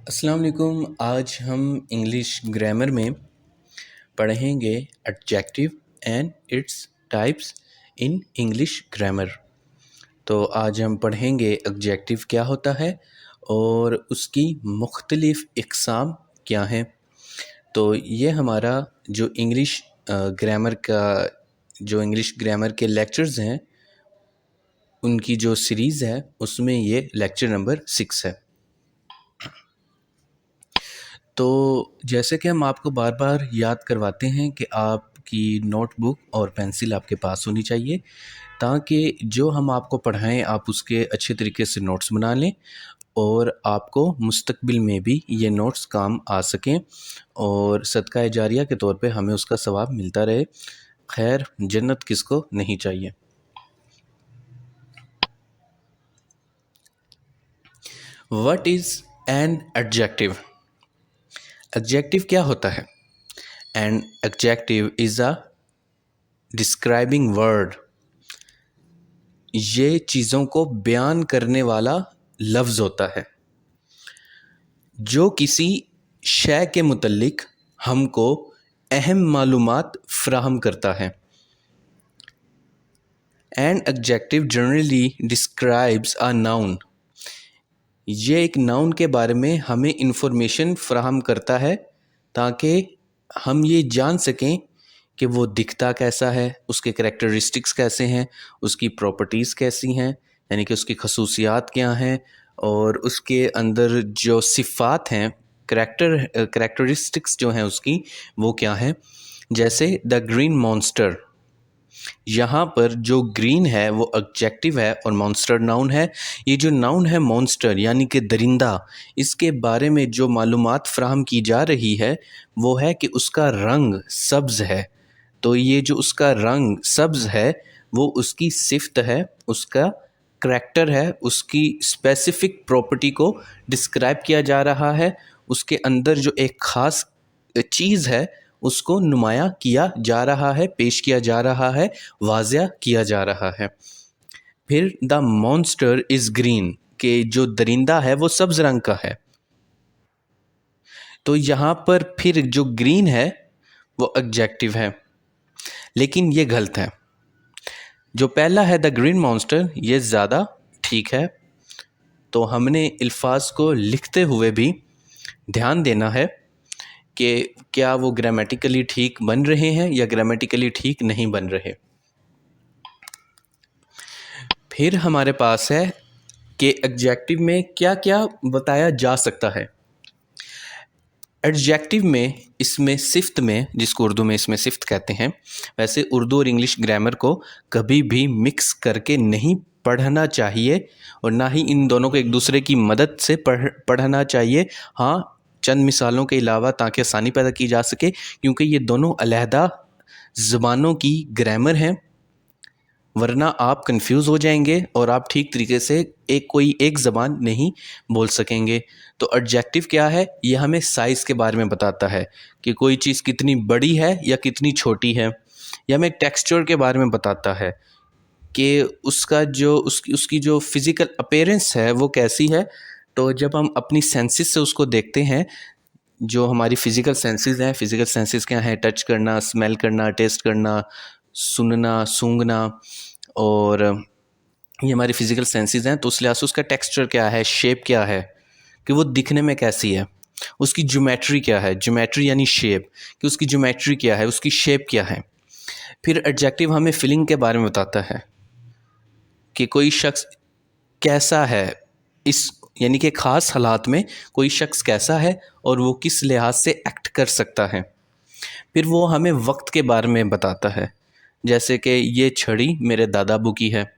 अस्सलाम वालेकुम। आज हम इंग्लिश ग्रामर में पढ़ेंगे adjective and its types in English grammar. तो आज हम पढ़ेंगे एडजेक्टिव क्या होता है और उसकी मुख्तलिफ़ इक़साम क्या हैं। तो ये हमारा जो इंग्लिश ग्रामर के लेक्चर्स हैं उनकी जो सीरीज़ है उसमें ये लेक्चर नंबर 6 है। तो जैसे कि हम आपको बार बार याद करवाते हैं कि आपकी नोटबुक और पेंसिल आपके पास होनी चाहिए ताकि जो हम आपको पढ़ाएं आप उसके अच्छे तरीके से नोट्स बना लें और आपको मुस्तकबिल में भी ये नोट्स काम आ सकें और सदका जारिया के तौर पे हमें उसका सवाब मिलता रहे। खैर, जन्नत किसको नहीं चाहिए। What is an adjective? Adjective क्या होता है? An adjective is a describing word. ये चीज़ों को बयान करने वाला लफ्ज़ होता है जो किसी शय के मुतल्लिक हमको अहम मालूमात फ़राहम करता है। An adjective generally describes a noun. ये एक नाउन के बारे में हमें इंफॉर्मेशन फ़राहम करता है ताकि हम ये जान सकें कि वो दिखता कैसा है, उसके करैक्टरिस्टिक्स कैसे हैं, उसकी प्रॉपर्टीज़ कैसी हैं, यानी कि उसकी खसूसियात क्या हैं और उसके अंदर जो सिफ़ात हैं, करैक्टरिस्टिक्स जो हैं उसकी, वो क्या हैं। जैसे द ग्रीन मॉन्स्टर, यहाँ पर जो ग्रीन है वो एडजेक्टिव है और मॉन्स्टर नाउन है। ये जो नाउन है मॉन्स्टर यानी कि दरिंदा, इसके बारे में जो मालूमात फ़राहम की जा रही है वो है कि उसका रंग सब्ज़ है। तो ये जो उसका रंग सब्ज़ है वो उसकी सिफ़त है, उसका करैक्टर है, उसकी स्पेसिफ़िक प्रॉपर्टी को डिस्क्राइब किया जा रहा है। उसके अंदर जो एक ख़ास चीज़ है उसको नुमाया किया जा रहा है, पेश किया जा रहा है, वाज़िया किया जा रहा है। फिर द मॉन्स्टर इज़ ग्रीन, के जो दरिंदा है वो सब्ज़ रंग का है। तो यहाँ पर फिर जो ग्रीन है वो एडजेक्टिव है, लेकिन ये गलत है। जो पहला है द ग्रीन मॉन्स्टर, ये ज़्यादा ठीक है। तो हमने अल्फाज को लिखते हुए भी ध्यान देना है कि क्या वो ग्रामेटिकली ठीक बन रहे हैं या ग्रामेटिकली ठीक नहीं बन रहे। फिर हमारे पास है कि एडजेक्टिव में क्या क्या बताया जा सकता है। एडजेक्टिव में, इसमें सिफ्त में, जिसको उर्दू में इसमें सिफ्त कहते हैं, वैसे उर्दू और इंग्लिश ग्रामर को कभी भी मिक्स करके नहीं पढ़ना चाहिए और ना ही इन दोनों को एक दूसरे की मदद से पढ़ना चाहिए। हाँ, चंद मिसालों के अलावा, ताकि आसानी पैदा की जा सके, क्योंकि ये दोनों अलहदा ज़बानों की ग्रामर हैं, वरना आप कंफ्यूज हो जाएंगे और आप ठीक तरीके से कोई एक ज़बान नहीं बोल सकेंगे। तो एडजेक्टिव क्या है? ये हमें साइज़ के बारे में बताता है कि कोई चीज़ कितनी बड़ी है या कितनी छोटी है, या हमें टेक्सचर के बारे में बताता है कि उसका जो उसकी जो फिज़िकल अपीयरेंस है वो कैसी है। तो जब हम अपनी सेंसेस से उसको देखते हैं, जो हमारी फ़िज़िकल सेंसेस हैं, फ़िज़िकल सेंसेस क्या हैं? टच करना, स्मेल करना, टेस्ट करना, सुनना, सूंघना, और ये हमारी फ़िज़िकल सेंसेस हैं। तो उस लिहाज से उसका टेक्सचर क्या है, शेप क्या है, कि वो दिखने में कैसी है, उसकी ज्योमेट्री क्या है, ज्योमेट्री यानी शेप, कि उसकी ज्योमेट्री क्या है, उसकी शेप क्या है। फिर एडजेक्टिव हमें फीलिंग के बारे में बताता है कि कोई शख्स कैसा है, इस यानी कि ख़ास हालात में कोई शख्स कैसा है और वो किस लिहाज से एक्ट कर सकता है। फिर वो हमें वक्त के बारे में बताता है, जैसे कि ये छड़ी मेरे दादाबू की है,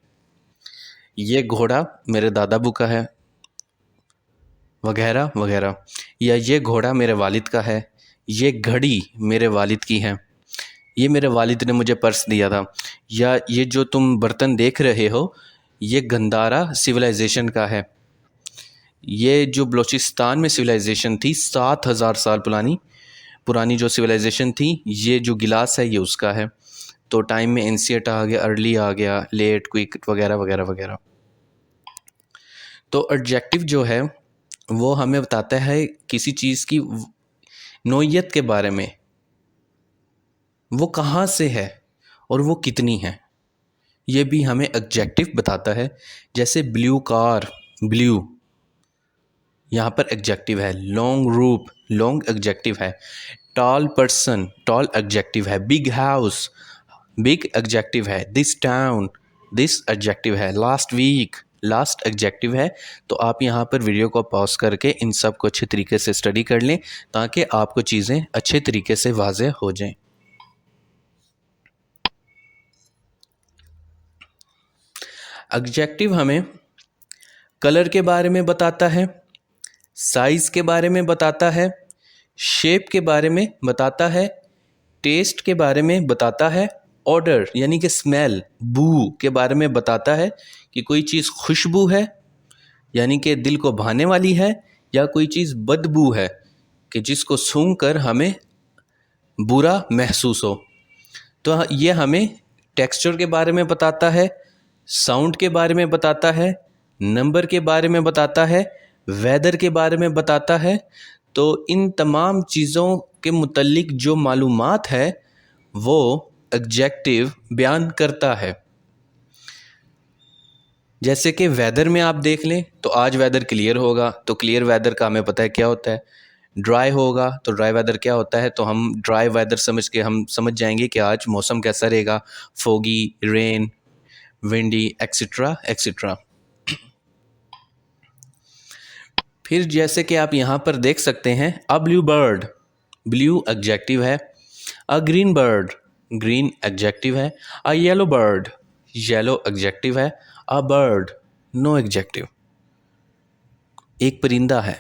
ये घोड़ा मेरे दादाबू का है, वगैरह वगैरह। या ये घोड़ा मेरे वालिद का है, ये घड़ी मेरे वालिद की है, ये मेरे वालिद ने मुझे पर्स दिया था। या ये जो तुम बर्तन देख रहे हो ये गंदारा सिविलाइजेशन का है, ये जो बलूचिस्तान में सिविलाइजेशन थी 7,000 साल पुरानी जो सिविलाइजेशन थी, ये जो गिलास है ये उसका है। तो टाइम में एंशिएंट आ गया, अर्ली आ गया, लेट, क्विक वगैरह वगैरह वगैरह। तो एडजेक्टिव जो है वो हमें बताता है किसी चीज़ की नोयत के बारे में, वो कहाँ से है और वो कितनी है, ये भी हमें एडजेक्टिव बताता है। जैसे ब्लू कार, ब्लू यहाँ पर एडजेक्टिव है। लॉन्ग रूप, लॉन्ग एडजेक्टिव है। टॉल पर्सन, टॉल एडजेक्टिव है। बिग हाउस, बिग एडजेक्टिव है। दिस टाउन, दिस एडजेक्टिव है। लास्ट वीक, लास्ट एडजेक्टिव है। तो आप यहाँ पर वीडियो को पॉज करके इन सब को अच्छे तरीके से स्टडी कर लें ताकि आपको चीज़ें अच्छे तरीके से वाज़ेह हो जाएं। एडजेक्टिव हमें कलर के बारे में बताता है, साइज़ के बारे में बताता है, शेप के बारे में बताता है, टेस्ट के बारे में बताता है, ऑडर यानी कि स्मेल, बू के बारे में बताता है कि कोई चीज़ खुशबू है यानी कि दिल को भाने वाली है, या कोई चीज़ बदबू है कि जिसको सूंघकर हमें बुरा महसूस हो। तो ये हमें टेक्सचर के बारे में बताता है, साउंड के बारे में बताता है, नंबर के बारे में बताता है, वेदर के बारे में बताता है। तो इन तमाम चीज़ों के मुतल्लिक जो मालूमात है वो एडजेक्टिव बयान करता है। जैसे कि वेदर में आप देख लें तो आज वेदर क्लियर होगा, तो क्लियर वेदर का हमें पता है क्या होता है। ड्राई होगा तो ड्राई वेदर क्या होता है, तो हम ड्राई वेदर समझ के हम समझ जाएंगे कि आज मौसम कैसा रहेगा। Foggy, rain, windy, etcetera etcetera. फिर जैसे कि आप यहाँ पर देख सकते हैं, a blue bird, blue adjective है। A green bird, green adjective है। A yellow bird, yellow adjective है। A bird, no adjective. एक परिंदा है,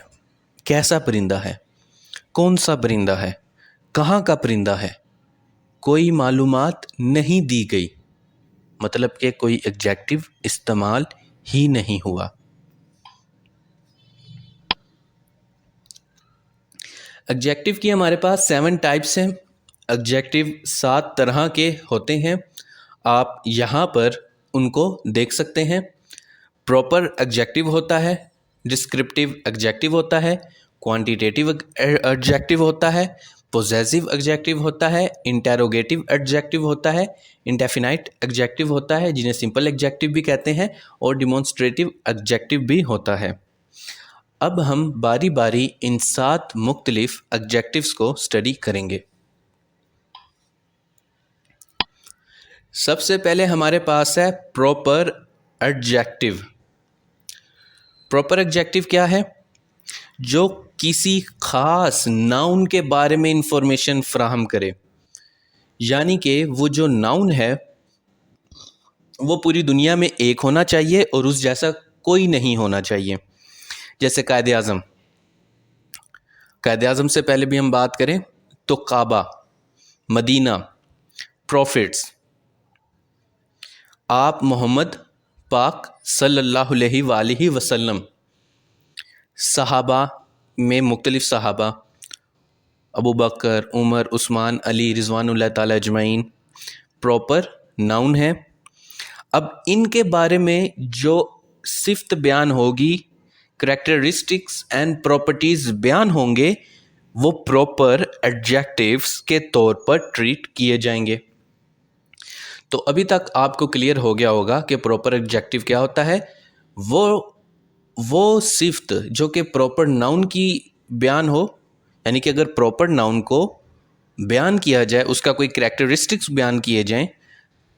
कैसा परिंदा है, कौन सा परिंदा है, कहाँ का परिंदा है, कोई मालूमात नहीं दी गई, मतलब कि कोई एडजेक्टिव इस्तेमाल ही नहीं हुआ। एडजेक्टिव की हमारे पास 7 टाइप्स हैं। एडजेक्टिव 7 तरह के होते हैं, आप यहाँ पर उनको देख सकते हैं। प्रॉपर एडजेक्टिव होता है, डिस्क्रिप्टिव एडजेक्टिव होता है, क्वांटिटेटिव एडजेक्टिव होता है, पोजेसिव एडजेक्टिव होता है, इंटेरोगेटिव एडजेक्टिव होता है, इंडेफिनाइट एडजेक्टिव होता है जिन्हें सिंपल एडजेक्टिव भी कहते हैं, और डिमॉन्स्ट्रेटिव एडजेक्टिव भी होता है। अब हम बारी बारी इन 7 मुख्तलिफ एडजेक्टिव्स को स्टडी करेंगे। सबसे पहले हमारे पास है प्रॉपर एडजेक्टिव। प्रॉपर एडजेक्टिव क्या है? जो किसी खास नाउन के बारे में इंफॉर्मेशन फ्राहम करे, यानी कि वो जो नाउन है वो पूरी दुनिया में एक होना चाहिए और उस जैसा कोई नहीं होना चाहिए। जैसे कायदे आज़म, कायदे आज़म से पहले भी हम बात करें तो काबा, मदीना, प्रॉफिट्स, आप मोहम्मद पाक सल्लल्लाहु अलैहि वसल्लम, सहाबा में मुख्तलिफ सहाबा, अबू बकर, उमर, उस्मान, अली रिज़वानुल्लाह ताला अजमईन, प्रॉपर नाउन है। अब इनके बारे में जो सिफ्त बयान होगी, करैक्टरिस्टिक्स एंड प्रॉपर्टीज़ बयान होंगे, वो प्रॉपर एडजेक्टिव्स के तौर पर ट्रीट किए जाएंगे। तो अभी तक आपको क्लियर हो गया होगा कि प्रॉपर एडजेक्टिव क्या होता है। वो सिफ्त जो कि प्रॉपर नाउन की बयान हो, यानी कि अगर प्रॉपर नाउन को बयान किया जाए, उसका कोई करैक्टरिस्टिक्स बयान किए जाएं,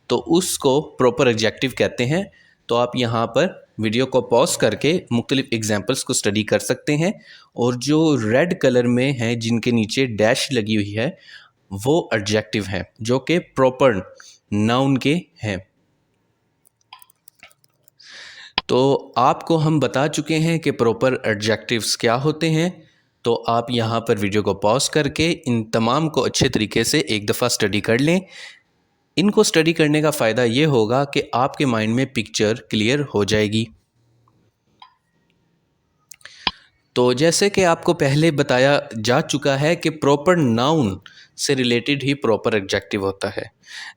तो उसको प्रॉपर एडजेक्टिव कहते हैं। तो आप यहाँ पर वीडियो को पॉज करके मुख्तलिफ एग्जाम्पल्स को स्टडी कर सकते हैं, और जो रेड कलर में है जिनके नीचे डैश लगी हुई है वो एडजेक्टिव हैं जो कि प्रॉपर नाउन के हैं। तो आपको हम बता चुके हैं कि प्रॉपर एडजेक्टिव्स क्या होते हैं। तो आप यहाँ पर वीडियो को पॉज करके इन तमाम को अच्छे तरीके से एक दफ़ा स्टडी कर लें। इनको स्टडी करने का फ़ायदा ये होगा कि आपके माइंड में पिक्चर क्लियर हो जाएगी। तो जैसे कि आपको पहले बताया जा चुका है कि प्रॉपर नाउन से रिलेटेड ही प्रॉपर एडजेक्टिव होता है।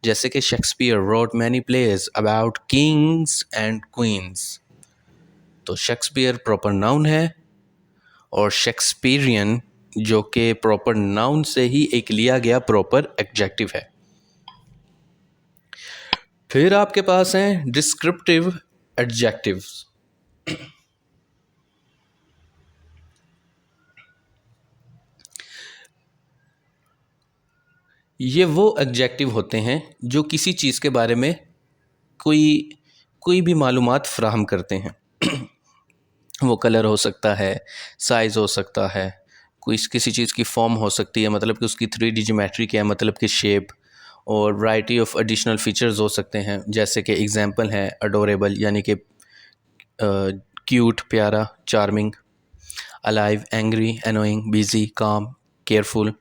जैसे कि Shakespeare wrote many plays about kings and queens, तो शेक्सपियर प्रॉपर नाउन है। और शेक्सपियरियन जो कि प्रॉपर नाउन से ही एक लिया गया प्रॉपर एडजेक्टिव है। फिर आपके पास हैं डिस्क्रिप्टिव एडजेक्टिव्स। ये वो एडजेक्टिव होते हैं जो किसी चीज़ के बारे में कोई भी मालूमात फ्राहम करते हैं। वो कलर हो सकता है, साइज़ हो सकता है, कोई किसी चीज़ की फॉर्म हो सकती है, मतलब कि उसकी 3D ज्योमेट्री क्या है, मतलब कि शेप, और वैरायटी ऑफ एडिशनल फीचर्स हो सकते हैं, जैसे कि एग्जांपल है अडोरेबल यानी कि क्यूट प्यारा, charming, alive angry annoying, busy calm, careful,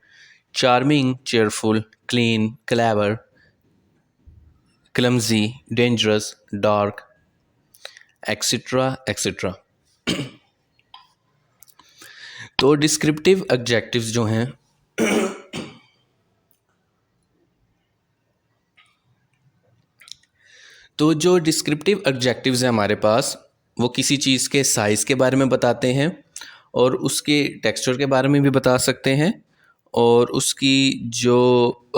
charming cheerful, clean clever, clumsy dangerous, dark, etcetera etcetera. तो डिस्क्रिप्टिव एडजेक्टिव्स जो हैं तो जो डिस्क्रिप्टिव एडजेक्टिव्स हैं हमारे पास, वो किसी चीज़ के साइज़ के बारे में बताते हैं और उसके टेक्सचर के बारे में भी बता सकते हैं, और उसकी जो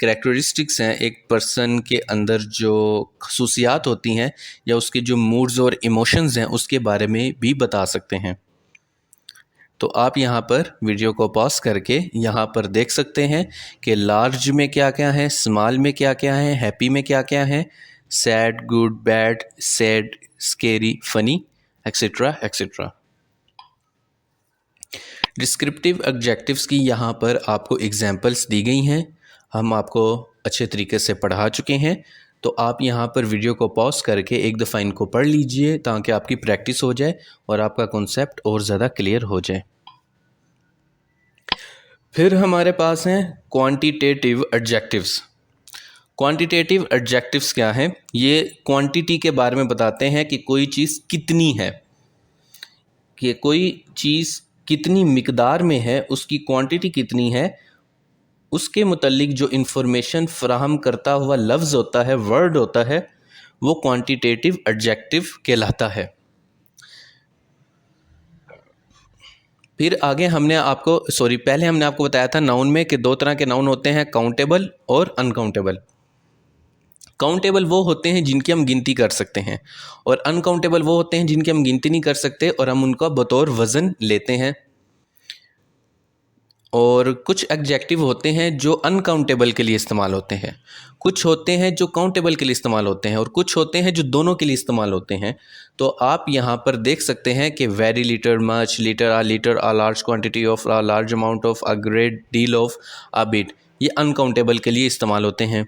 कैरेक्टरिस्टिक्स हैं, एक पर्सन के अंदर जो खसूसियात होती हैं या उसके जो मूड्स और इमोशंस हैं उसके बारे में भी बता सकते हैं। तो आप यहाँ पर वीडियो को पॉज करके यहाँ पर देख सकते हैं कि लार्ज में क्या क्या है, स्मॉल में क्या क्या है, हैप्पी में क्या क्या है, sad, good, bad, sad, scary, funny, etcetera etcetera. Descriptive adjectives की यहाँ पर आपको एग्जांपल्स दी गई हैं, हम आपको अच्छे तरीके से पढ़ा चुके हैं। तो आप यहाँ पर वीडियो को पॉज करके एक दफ़ा इनको पढ़ लीजिए ताकि आपकी प्रैक्टिस हो जाए और आपका कॉन्सेप्ट और ज़्यादा क्लियर हो जाए। फिर हमारे पास हैं क्वांटिटेटिव एडजेक्टिव्स। क्वांटिटेटिव एडजेक्टिव्स क्या हैं? ये क्वांटिटी के बारे में बताते हैं कि कोई चीज़ कितनी है, कि कोई चीज़ कितनी मिकदार में है, उसकी क्वांटिटी कितनी है, उसके मुतल्लिक जो इन्फॉर्मेशन फ्राहम करता हुआ लफ्ज़ होता है, वर्ड होता है, वो क्वांटिटेटिव एडजेक्टिव कहलाता है। फिर आगे पहले हमने आपको बताया था नाउन में कि दो तरह के नाउन होते हैं, काउंटेबल और अनकाउंटेबल। काउंटेबल वो होते हैं जिनकी हम गिनती कर सकते हैं, और अनकाउंटेबल वो होते हैं जिनकी हम गिनती नहीं कर सकते और हम उनका बतौर वज़न लेते हैं। और कुछ एडजेक्टिव होते हैं जो अनकाउंटेबल के लिए इस्तेमाल होते हैं, कुछ होते हैं जो काउंटेबल के लिए इस्तेमाल होते हैं, और कुछ होते हैं जो दोनों के लिए इस्तेमाल होते हैं। तो आप यहाँ पर देख सकते हैं कि very little, much, little, a large quantity of, a large amount of, a great deal of, a bit, ये अनकाउंटेबल के लिए इस्तेमाल होते हैं।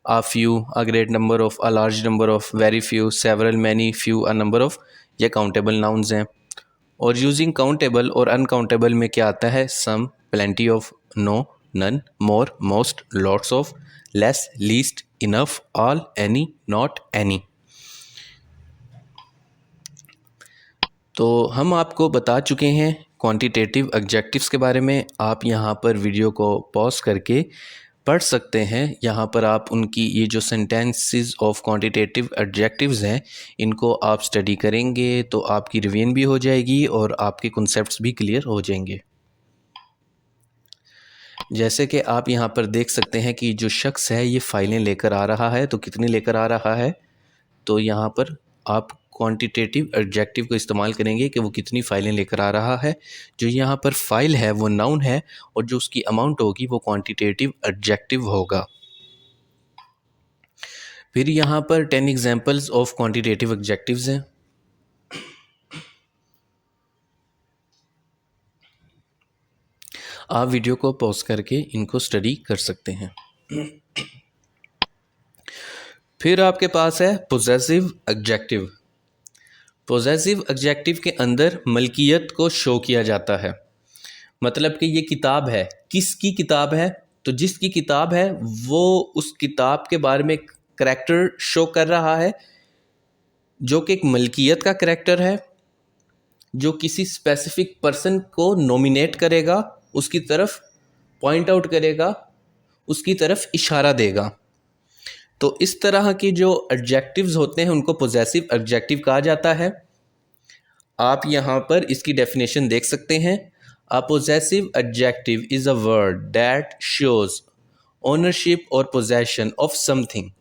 A few, a great number of, a large number of, very few, several, many, few, a number of, ये countable nouns हैं। और using countable और अनकाउंटेबल में क्या आता है? Some, plenty of, no, none, more, most, lots of, less, least, enough, all, any, not any. तो हम आपको बता चुके हैं क्वांटिटेटिव एडजेक्टिव्स के बारे में। आप यहाँ पर वीडियो को पॉज करके पढ़ सकते हैं। यहाँ पर आप उनकी ये जो सेंटेंसेस ऑफ क्वांटिटेटिव एडजेक्टिव्स हैं, इनको आप स्टडी करेंगे तो आपकी रिवीजन भी हो जाएगी और आपके कॉन्सेप्ट्स भी क्लियर हो जाएंगे। जैसे कि आप यहाँ पर देख सकते हैं कि जो शख्स है ये फ़ाइलें लेकर आ रहा है, तो कितनी लेकर आ रहा है? तो यहाँ पर आप क्वांटिटेटिव एडजेक्टिव को इस्तेमाल करेंगे कि वो कितनी फ़ाइलें लेकर आ रहा है। जो यहाँ पर फ़ाइल है वो नाउन है और जो उसकी अमाउंट होगी वो क्वांटिटेटिव एडजेक्टिव होगा। फिर यहाँ पर 10 एग्जांपल्स ऑफ क्वांटिटेटिव एडजेक्टिव्स हैं। आप वीडियो को पॉज करके इनको स्टडी कर सकते हैं। फिर आपके पास है पोजेसिव एडजेक्टिव। पोजेसिव एडजेक्टिव के अंदर मलकियत को शो किया जाता है, मतलब कि ये किताब है, किसकी किताब है? तो जिसकी किताब है वो उस किताब के बारे में करैक्टर शो कर रहा है, जो कि एक मलकियत का करैक्टर है, जो किसी स्पेसिफिक पर्सन को नॉमिनेट करेगा, उसकी तरफ पॉइंट आउट करेगा, उसकी तरफ इशारा देगा। तो इस तरह के जो एडजेक्टिव्स होते हैं उनको पोजेसिव एडजेक्टिव कहा जाता है। आप यहाँ पर इसकी डेफिनेशन देख सकते हैं। A possessive adjective is a word that shows ownership और possession of something.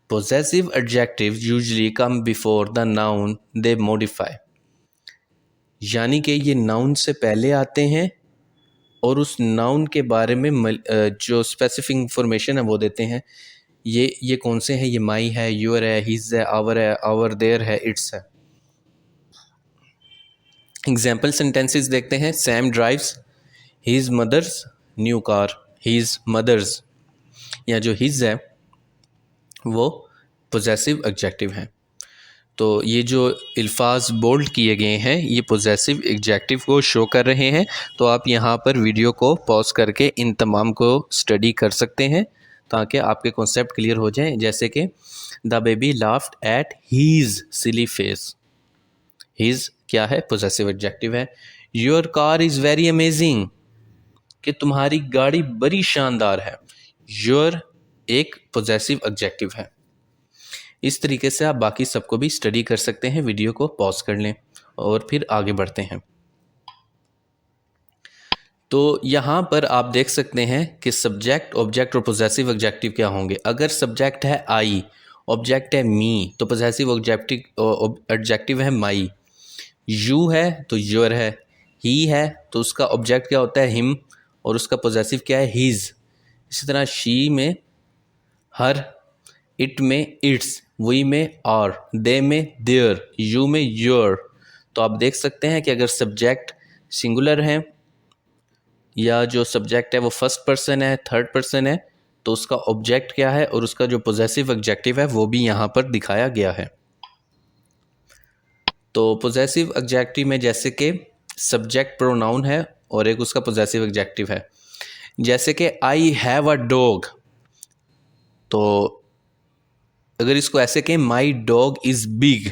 Possessive adjectives usually come before the noun they modify। यानी कि ये नाउन से पहले आते हैं और उस नाउन के बारे में जो स्पेसिफिक इंफॉर्मेशन है वो देते हैं। ये कौन से हैं? ये माई है, योर है, हिज है, आवर देयर है, इट्स है। एग्जाम्पल सेंटेंसेस देखते हैं। Sam drives his mother's new car. His mother's, या जो हिज है वो पोजेसिव एडजेक्टिव है। तो ये जो अल्फाज बोल्ड किए गए हैं ये पोजेसिव एडजेक्टिव को शो कर रहे हैं। तो आप यहाँ पर वीडियो को पॉज करके इन तमाम को स्टडी कर सकते हैं ताकि आपके कॉन्सेप्ट क्लियर हो जाएं। जैसे कि the baby laughed at his silly face. His क्या है? पोजेसिव एडजेक्टिव है। Your car is very amazing, कि तुम्हारी गाड़ी बड़ी शानदार है। योर एक पोजेसिव एडजेक्टिव है। इस तरीके से आप बाकी सबको भी स्टडी कर सकते हैं। वीडियो को पॉज कर लें और फिर आगे बढ़ते हैं। तो यहाँ पर आप देख सकते हैं कि सब्जेक्ट, ऑब्जेक्ट और पोजेसिव एडजेक्टिव क्या होंगे। अगर सब्जेक्ट है आई, ऑब्जेक्ट है मी, तो पोजेसिव एडजेक्टिव है माई। यू है तो योर है। ही है तो उसका ऑब्जेक्ट क्या होता है? हिम, और उसका पोजेसिव क्या है? हिज। इसी तरह शी में हर, इट में इट्स, वी में आर, दे में देयर, यू में योर। तो आप देख सकते हैं कि अगर सब्जेक्ट सिंगुलर है या जो सब्जेक्ट है वो फर्स्ट पर्सन है, थर्ड पर्सन है, तो उसका ऑब्जेक्ट क्या है और उसका जो पोजेसिव एडजेक्टिव है वो भी यहाँ पर दिखाया गया है। तो पोजेसिव एडजेक्टिव में जैसे कि सब्जेक्ट प्रोनाउन है और एक उसका पोजेसिव एडजेक्टिव है। जैसे कि आई हैव अ डॉग, तो अगर इसको ऐसे कहें माई डॉग इज बिग,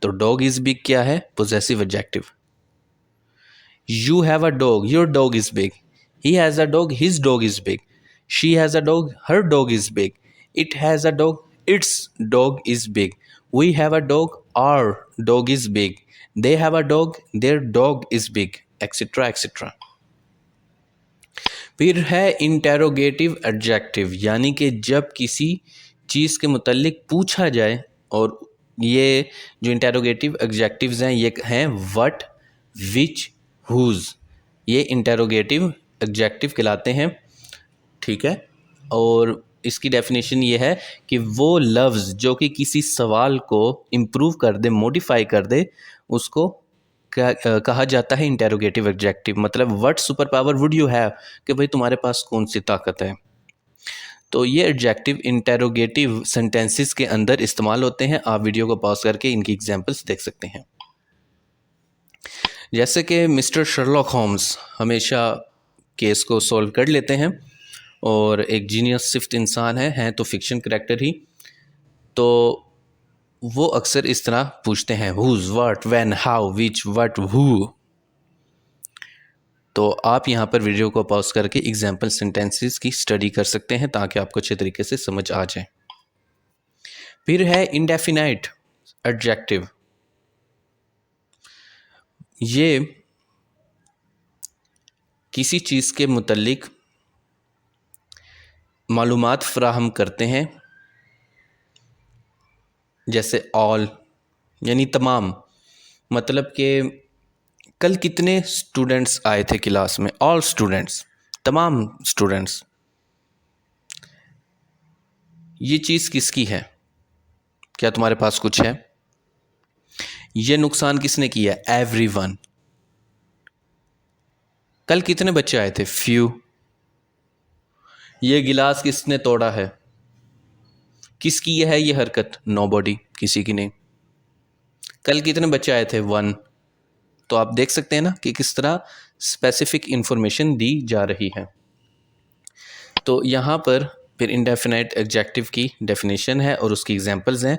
तो डॉग इज बिग क्या है? Possessive adjective. You have a dog, your dog is big. He has a dog, his dog is big. She has a dog, her dog is big. It has a dog, its dog is big. We have a dog, our dog is big. They have a dog, their dog is big, etcetera etcetera. फिर है interrogative adjective, यानी कि जब किसी चीज़ के मुतल्लिक पूछा जाए, और ये जो इंटेरोगेटिव एडजेक्टिव्स हैं ये हैं व्हाट, विच, हुज। ये इंटेरोगेटिव एडजेक्टिव कहलाते हैं, ठीक है। और इसकी डेफिनेशन ये है कि वो लफ्ज़ जो कि किसी सवाल को इम्प्रूव कर दे, मॉडिफाई कर दे, उसको कहा जाता है इंटेरोगेटिव एडजेक्टिव। मतलब what super power would you have, कि भाई तुम्हारे पास कौन सी ताकत है। तो ये एडजेक्टिव इंटेरोगेटिव सेंटेंसेस के अंदर इस्तेमाल होते हैं। आप वीडियो को पॉज करके इनकी एग्जांपल्स देख सकते हैं। जैसे कि मिस्टर शर्लॉक होम्स हमेशा केस को सॉल्व कर लेते हैं और एक जीनियस सिफ्ट इंसान हैं तो फिक्शन करैक्टर ही। तो वो अक्सर इस तरह पूछते हैं whose, what, when, how, which, what, who. तो आप यहाँ पर वीडियो को पॉज करके एग्जाम्पल सेंटेंसेस की स्टडी कर सकते हैं ताकि आपको अच्छे तरीके से समझ आ जाए। फिर है इंडेफिनाइट एडजेक्टिव। ये किसी चीज़ के मुतल्लिक मालूमात फ़राहम करते हैं, जैसे ऑल यानी तमाम। मतलब कि कल कितने स्टूडेंट्स आए थे क्लास में? ऑल स्टूडेंट्स, तमाम स्टूडेंट्स। ये चीज़ किसकी है? क्या तुम्हारे पास कुछ है? ये नुकसान किसने किया? एवरीवन। कल कितने बच्चे आए थे? फ्यू। ये गिलास किसने तोड़ा है? किसकी है ये हरकत? नोबॉडी, किसी की नहीं। कल कितने बच्चे आए थे? वन। तो आप देख सकते हैं ना कि किस तरह स्पेसिफिक इंफॉर्मेशन दी जा रही है। तो यहाँ पर फिर इंडेफिनाइट एडजेक्टिव की डेफिनेशन है और उसकी एग्जांपल्स हैं।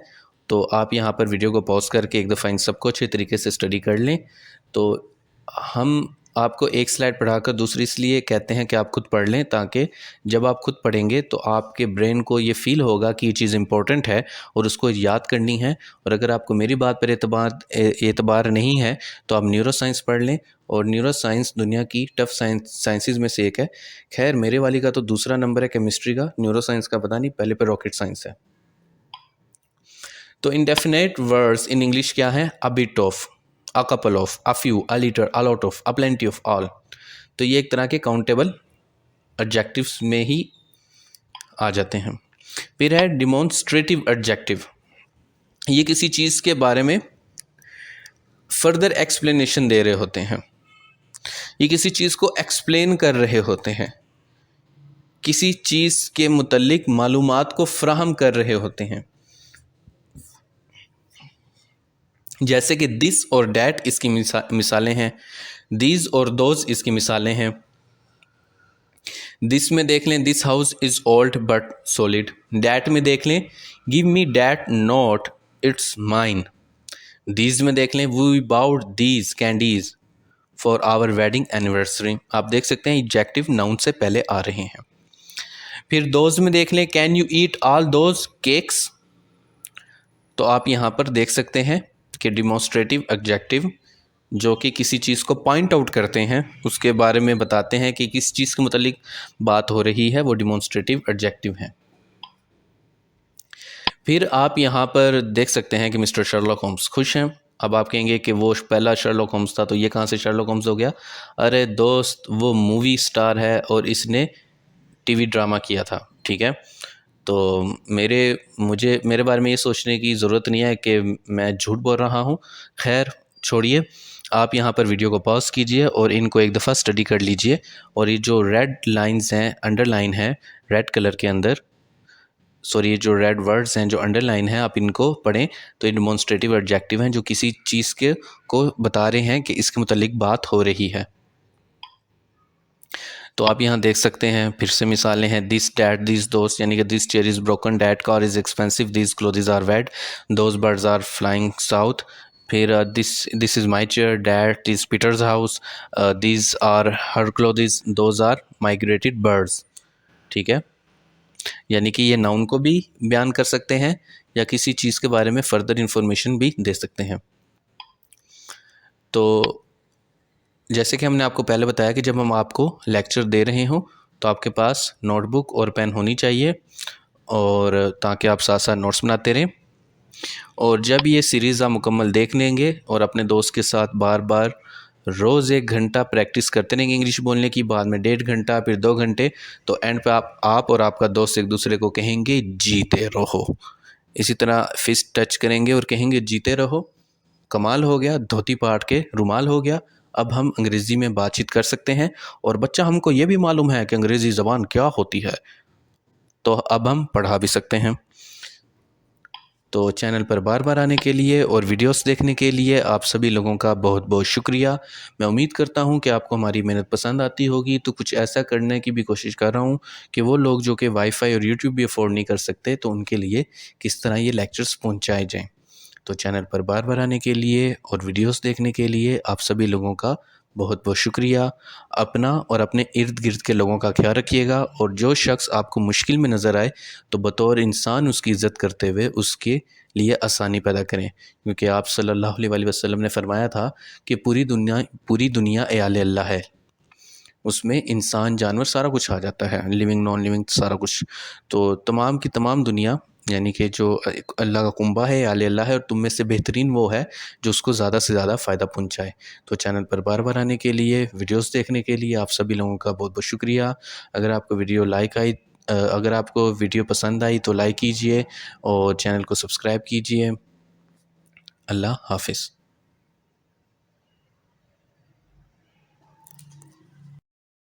तो आप यहाँ पर वीडियो को पॉज करके एक दफ़ा इन सबको अच्छे तरीके से स्टडी कर लें। तो हम आपको एक स्लाइड पढ़ाकर दूसरी इसलिए कहते हैं कि आप खुद पढ़ लें, ताकि जब आप खुद पढ़ेंगे तो आपके ब्रेन को ये फ़ील होगा कि ये चीज़ इंपॉर्टेंट है और उसको याद करनी है। और अगर आपको मेरी बात पर एतबार नहीं है तो आप न्यूरो साइंस पढ़ लें, और न्यूरो साइंस दुनिया की टफ साइंसेज में से एक है। खैर मेरे वाली का तो दूसरा नंबर है केमिस्ट्री का, न्यूरो साइंस का पता नहीं, पहले पे रॉकेट साइंस है। तो इंडेफिनेट वर्ड्स इन इंग्लिश क्या है? A bit of, a couple of, a few, a litre, a lot of, a plenty of, all. तो ये एक तरह के काउंटेबल एडजेक्टिव्स में ही आ जाते हैं। फिर है डिमॉन्स्ट्रेटिव एडजेक्टिव। ये किसी चीज़ के बारे में फर्दर एक्सप्लेनेशन दे रहे होते हैं, ये किसी चीज़ को एक्सप्लेन कर रहे होते हैं, किसी चीज़ के मुतल्लिक मालूमात को फ्राहम कर रहे होते हैं। जैसे कि दिस और डैट इसकी मिसालें हैं, दीज और दोज इसकी मिसालें हैं। दिस में देख लें this house is old but solid. That में देख लें give me that not it's mine. These में देख लें we bought these candies for our wedding anniversary. आप देख सकते हैं एडजेक्टिव नाउन से पहले आ रहे हैं। फिर दोज में देख लें can you eat all those cakes. तो आप यहाँ पर देख सकते हैं कि डिमॉन्स्ट्रेटिव एडजेक्टिव जो कि किसी चीज़ को पॉइंट आउट करते हैं, उसके बारे में बताते हैं कि किस चीज़ के मुतालिक बात हो रही है, वो डिमॉन्स्ट्रेटिव एडजेक्टिव है। फिर आप यहाँ पर देख सकते हैं कि मिस्टर शर्लॉक होम्स खुश हैं। अब आप कहेंगे कि वो पहला शर्लॉक होम्स था तो ये कहाँ से शर्लॉक होम्स हो गया? अरे दोस्त, वो मूवी स्टार है और इसने टीवी ड्रामा किया था, ठीक है। तो मेरे बारे में ये सोचने की ज़रूरत नहीं है कि मैं झूठ बोल रहा हूँ। खैर छोड़िए, आप यहाँ पर वीडियो को पॉज कीजिए और इनको एक दफ़ा स्टडी कर लीजिए। और ये जो रेड लाइंस हैं, अंडरलाइन है रेड कलर के अंदर, सॉरी ये जो रेड वर्ड्स हैं जो अंडरलाइन हैं, आप इनको पढ़ें तो ये डिमॉन्स्ट्रेटिव एडजेक्टिव हैं जो किसी चीज़ के को बता रहे हैं कि इसके मुतालिक बात हो रही है। तो आप यहाँ देख सकते हैं फिर से मिसालें हैं दिस डैट दिस दोस्त, यानी कि this chair is broken, that car is expensive, this clothes are wet, those birds are flying south. फिर this is my chair, that is Peter's house, this are her clothes, those are migrated birds. ठीक है, यानी कि ये noun को भी बयान कर सकते हैं या किसी चीज़ के बारे में फ़र्दर इंफॉर्मेशन भी दे सकते हैं। तो जैसे कि हमने आपको पहले बताया कि जब हम आपको लेक्चर दे रहे हों तो आपके पास नोटबुक और पेन होनी चाहिए, और ताकि आप साथ साथ नोट्स बनाते रहें। और जब ये सीरीज़ आप मुकम्मल देख लेंगे और अपने दोस्त के साथ बार बार रोज़ 1 घंटा प्रैक्टिस करते रहेंगे इंग्लिश बोलने की, बाद में 1.5 घंटा, फिर 2 घंटे, तो एंड पे आप और आपका दोस्त एक दूसरे को कहेंगे जीते रहो। इसी तरह फिस्ट टच करेंगे और कहेंगे जीते रहो। कमाल हो गया, धोती पाट के रुमाल हो गया। अब हम अंग्रेज़ी में बातचीत कर सकते हैं और बच्चा हमको ये भी मालूम है कि अंग्रेज़ी ज़बान क्या होती है, तो अब हम पढ़ा भी सकते हैं। तो चैनल पर बार बार आने के लिए और वीडियोस देखने के लिए आप सभी लोगों का बहुत बहुत शुक्रिया। मैं उम्मीद करता हूं कि आपको हमारी मेहनत पसंद आती होगी। तो कुछ ऐसा करने की भी कोशिश कर रहा हूं कि वो लोग जो कि वाईफाई और यूट्यूब भी अफोर्ड नहीं कर सकते, तो उनके लिए किस तरह ये लेक्चर्स पहुंचाए जाएं। तो चैनल पर बार बार आने के लिए और वीडियोस देखने के लिए आप सभी लोगों का बहुत बहुत शुक्रिया। अपना और अपने इर्द गिर्द के लोगों का ख्याल रखिएगा, और जो शख्स आपको मुश्किल में नज़र आए तो बतौर इंसान उसकी इज़्ज़त करते हुए उसके लिए आसानी पैदा करें, क्योंकि आप सल्लल्लाहु अलैहि वसल्लम ने फरमाया था कि पूरी दुनिया एयाले अल्लाह है, उसमें इंसान जानवर सारा कुछ आ जाता है, लिविंग नॉन लिविंग सारा कुछ। तो तमाम की तमाम दुनिया यानी कि जो अल्लाह का कुंबा है आले अल्लाह है, और तुम में से बेहतरीन वो है जो उसको ज़्यादा से ज़्यादा फ़ायदा पहुंचाए। तो चैनल पर बार बार आने के लिए, वीडियोस देखने के लिए आप सभी लोगों का बहुत बहुत शुक्रिया। अगर आपको वीडियो पसंद आई तो लाइक कीजिए और चैनल को सब्सक्राइब कीजिए। अल्लाह हाफ़िज़।